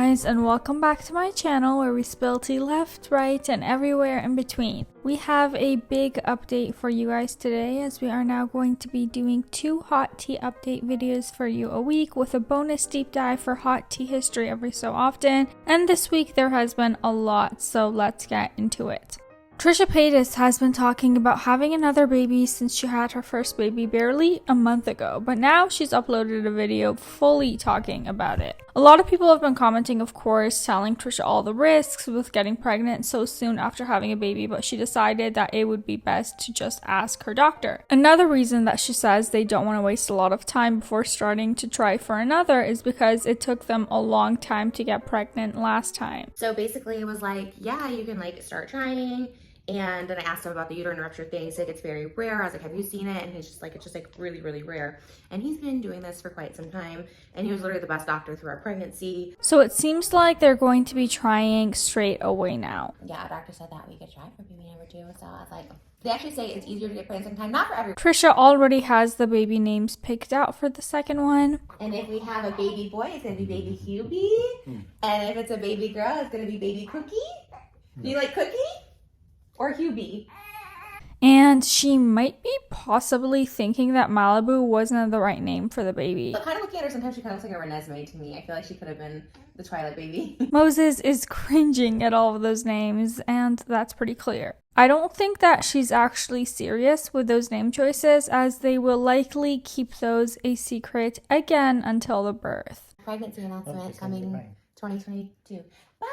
guys, and welcome back to my channel where we spill tea left, right, and everywhere in between. We have a big update for you guys today, as we are now going to be doing 2 hot tea update videos for you a week, with a bonus deep dive for hot tea history every so often. And this week there has been a lot, so let's get into it. Trisha Paytas has been talking about having another baby since she had her first baby barely a month ago, but now she's uploaded a video fully talking about it. A lot of people have been commenting, of course, telling Trisha all the risks with getting pregnant so soon after having a baby, but she decided that it would be best to just ask her doctor. Another reason that she says they don't want to waste a lot of time before starting to try for another is because it took them a long time to get pregnant last time. So basically it was like, yeah, you can start trying. And then I asked him about the uterine rupture thing. He said it's very rare. I was like, have you seen it? And he's just like, it's just really, really rare. And he's been doing this for quite some time. And he was literally the best doctor through our pregnancy. So it seems like they're going to be trying straight away now. Yeah, our doctor said that we could try for baby number 2. So I was like, they actually say it's easier to get pregnant sometimes, not for everyone. Trisha already has the baby names picked out for the second one. And if we have a baby boy, it's going to be baby Hubie. And if it's a baby girl, it's going to be baby Cookie. Do you like Cookie? Or Hubie. And she might be possibly thinking that Malibu wasn't the right name for the baby. But kind of looking at her, sometimes she kind of looks like a Renesmee to me. I feel like she could have been the Twilight baby. Moses is cringing at all of those names, and that's pretty clear. I don't think that she's actually serious with those name choices, as they will likely keep those a secret again until the birth. Pregnancy announcement coming 2022. Bye.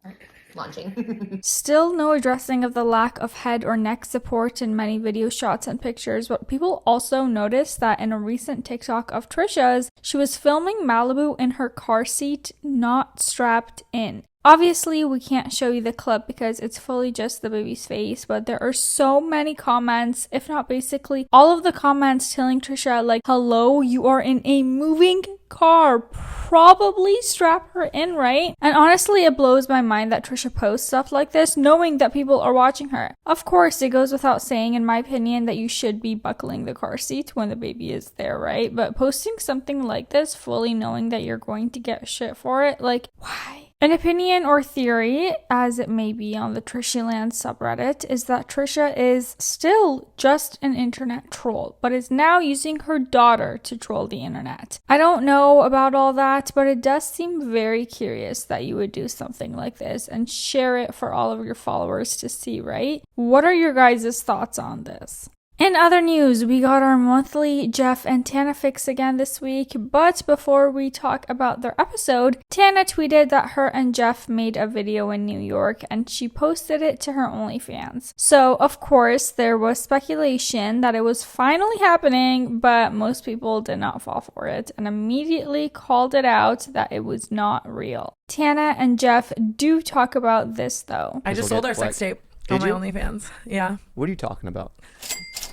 Goodbye. Launching. Still no addressing of the lack of head or neck support in many video shots and pictures, but people also noticed that in a recent TikTok of Trisha's, she was filming Malibu in her car seat, not strapped in. Obviously, we can't show you the clip because it's fully just the baby's face, but there are so many comments, if not basically all of the comments, telling Trisha like, hello, you are in a moving car, probably strap her in, right? And honestly, it blows my mind that Trisha posts stuff like this knowing that people are watching her. Of course, it goes without saying, in my opinion, that you should be buckling the car seat when the baby is there, right? But posting something like this fully knowing that you're going to get shit for it, like, why? An opinion or theory, as it may be on the Trishyland subreddit, is that Trisha is still just an internet troll, but is now using her daughter to troll the internet. I don't know about all that, but it does seem very curious that you would do something like this and share it for all of your followers to see, right? What are your guys' thoughts on this? In other news, we got our monthly Jeff and Tana fix again this week, but before we talk about their episode, Tana tweeted that her and Jeff made a video in New York and she posted it to her OnlyFans. So, of course, there was speculation that it was finally happening, but most people did not fall for it and immediately called it out that it was not real. Tana and Jeff do talk about this though. I just sold our sex tape on my OnlyFans. Yeah. What are you talking about?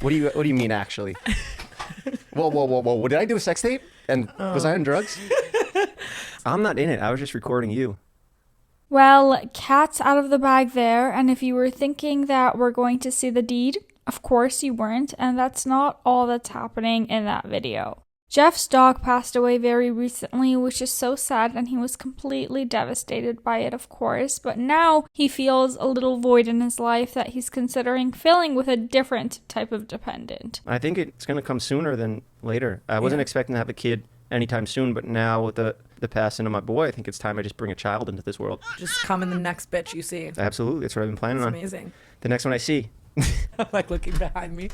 What do you mean actually? Whoa. Did I do a sex tape? And was I on drugs? I'm not in it. I was just recording you. Well, cat's out of the bag there, and if you were thinking that we're going to see the deed, of course you weren't, and that's not all that's happening in that video. Jeff's dog passed away very recently, which is so sad, and he was completely devastated by it, of course, but now he feels a little void in his life that he's considering filling with a different type of dependent. I think it's going to come sooner than later. I wasn't expecting to have a kid anytime soon, but now with the passing of my boy, I think it's time I just bring a child into this world. Just come in the next bitch you see. Absolutely. That's what I've been planning on. Amazing. The next one I see. Like looking behind me.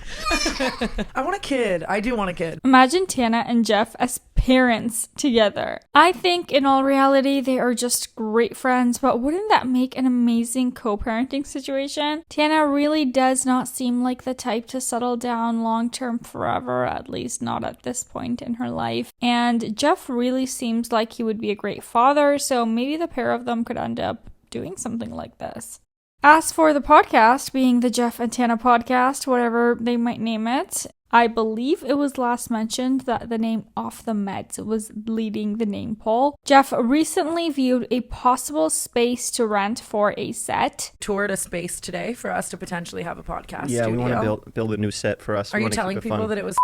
I want a kid. I do want a kid. Imagine Tana and Jeff as parents together. I think in all reality, they are just great friends, but wouldn't that make an amazing co-parenting situation? Tana really does not seem like the type to settle down long-term forever, at least not at this point in her life. And Jeff really seems like he would be a great father, so maybe the pair of them could end up doing something like this. As for the podcast, being the Jeff and Tana podcast, whatever they might name it, I believe it was last mentioned that the name Off the Meds was leading the name poll. Jeff recently viewed a possible space to rent for a set. Toured a space today for us to potentially have a podcast Yeah, studio. we want to build a new set for us. Are you telling people that it was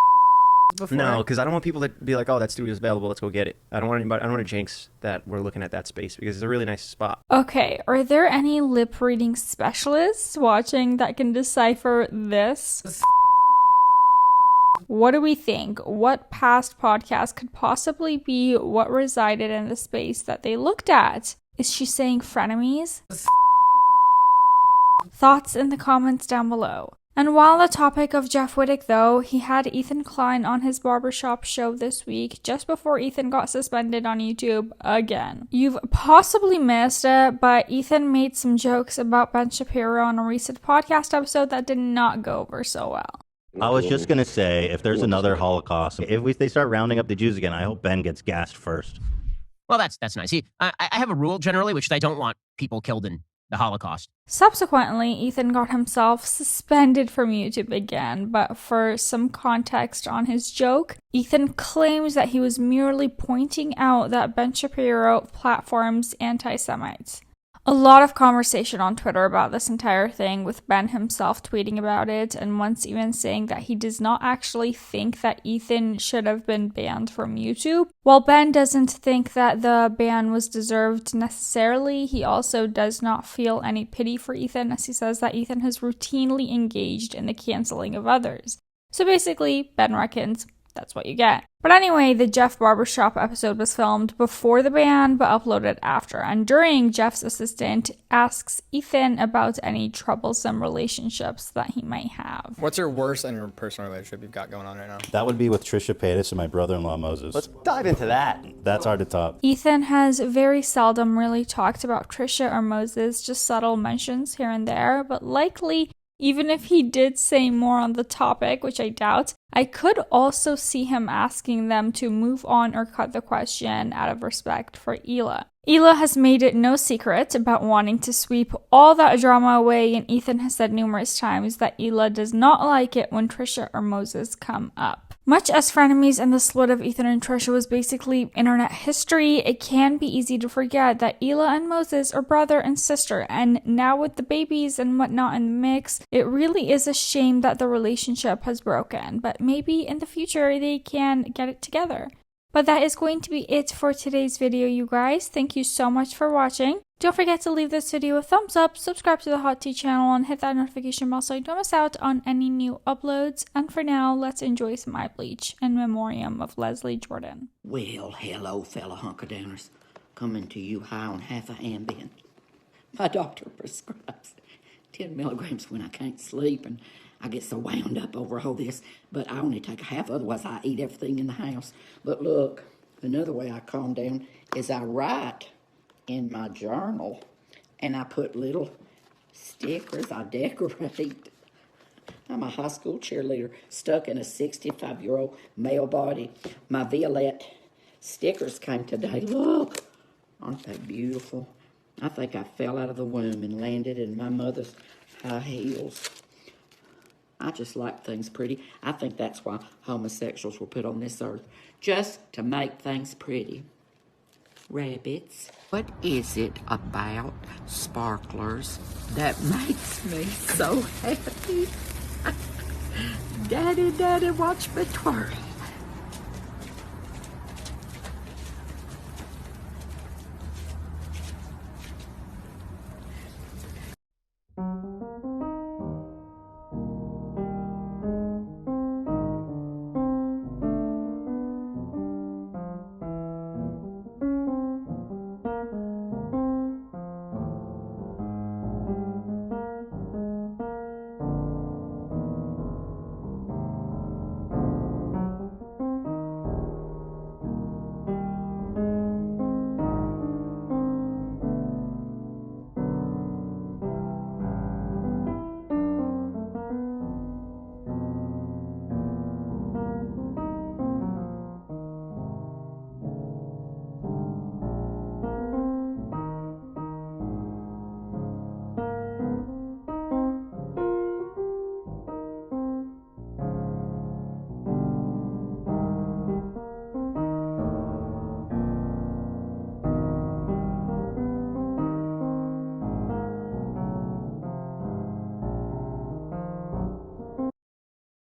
before? No, because I don't want people to be like, oh, that studio's available, let's go get it. I don't want to jinx that we're looking at that space because it's a really nice spot. Okay, are there any lip reading specialists watching that can decipher this? What do we think? What past podcast could possibly be what resided in the space that they looked at? Is she saying frenemies? Thoughts in the comments down below. And while the topic of Jeff Wittek though, he had Ethan Klein on his barbershop show this week, just before Ethan got suspended on YouTube again. You've possibly missed it, but Ethan made some jokes about Ben Shapiro on a recent podcast episode that did not go over so well. I was just going to say, if there's another Holocaust, if they start rounding up the Jews again, I hope Ben gets gassed first. Well, that's nice. See, I have a rule generally, which is I don't want people killed in the Holocaust. Subsequently, Ethan got himself suspended from YouTube again, but for some context on his joke, Ethan claims that he was merely pointing out that Ben Shapiro platforms anti-Semites. A lot of conversation on Twitter about this entire thing, with Ben himself tweeting about it, and once even saying that he does not actually think that Ethan should have been banned from YouTube. While Ben doesn't think that the ban was deserved necessarily, he also does not feel any pity for Ethan, as he says that Ethan has routinely engaged in the canceling of others. So basically, Ben reckons that's what you get. But anyway, the Jeff Barbershop episode was filmed before the ban, but uploaded after. And during, Jeff's assistant asks Ethan about any troublesome relationships that he might have. What's your worst interpersonal relationship you've got going on right now? That would be with Trisha Paytas and my brother-in-law Moses. Let's dive into that. That's hard to top. Ethan has very seldom really talked about Trisha or Moses, just subtle mentions here and there, but likely, even if he did say more on the topic, which I doubt, I could also see him asking them to move on or cut the question out of respect for Hila. Hila has made it no secret about wanting to sweep all that drama away, and Ethan has said numerous times that Hila does not like it when Trisha or Moses come up. Much as frenemies and the split of Ethan and Trisha was basically internet history, it can be easy to forget that Hila and Moses are brother and sister, and now with the babies and whatnot in the mix, it really is a shame that the relationship has broken, but maybe in the future they can get it together. But that is going to be it for today's video, you guys. Thank you so much for watching. Don't forget to leave this video a thumbs up, subscribe to the Hot Tea channel, and hit that notification bell so you don't miss out on any new uploads. And for now, let's enjoy some eye bleach in memoriam of Leslie Jordan. Well, hello, fellow hunker-downers. Coming to you high on half a Ambien. My doctor prescribes 10 milligrams when I can't sleep, and I get so wound up over all this, but I only take a half, otherwise I eat everything in the house. But look, another way I calm down is I write in my journal, and I put little stickers I decorate. I'm a high school cheerleader stuck in a 65-year-old male body. My Violette stickers came today. Look, aren't they beautiful? I think I fell out of the womb and landed in my mother's high heels. I just like things pretty. I think that's why homosexuals were put on this earth, just to make things pretty. Rabbits. What is it about sparklers that makes me so happy? Daddy, Daddy, watch me twirl.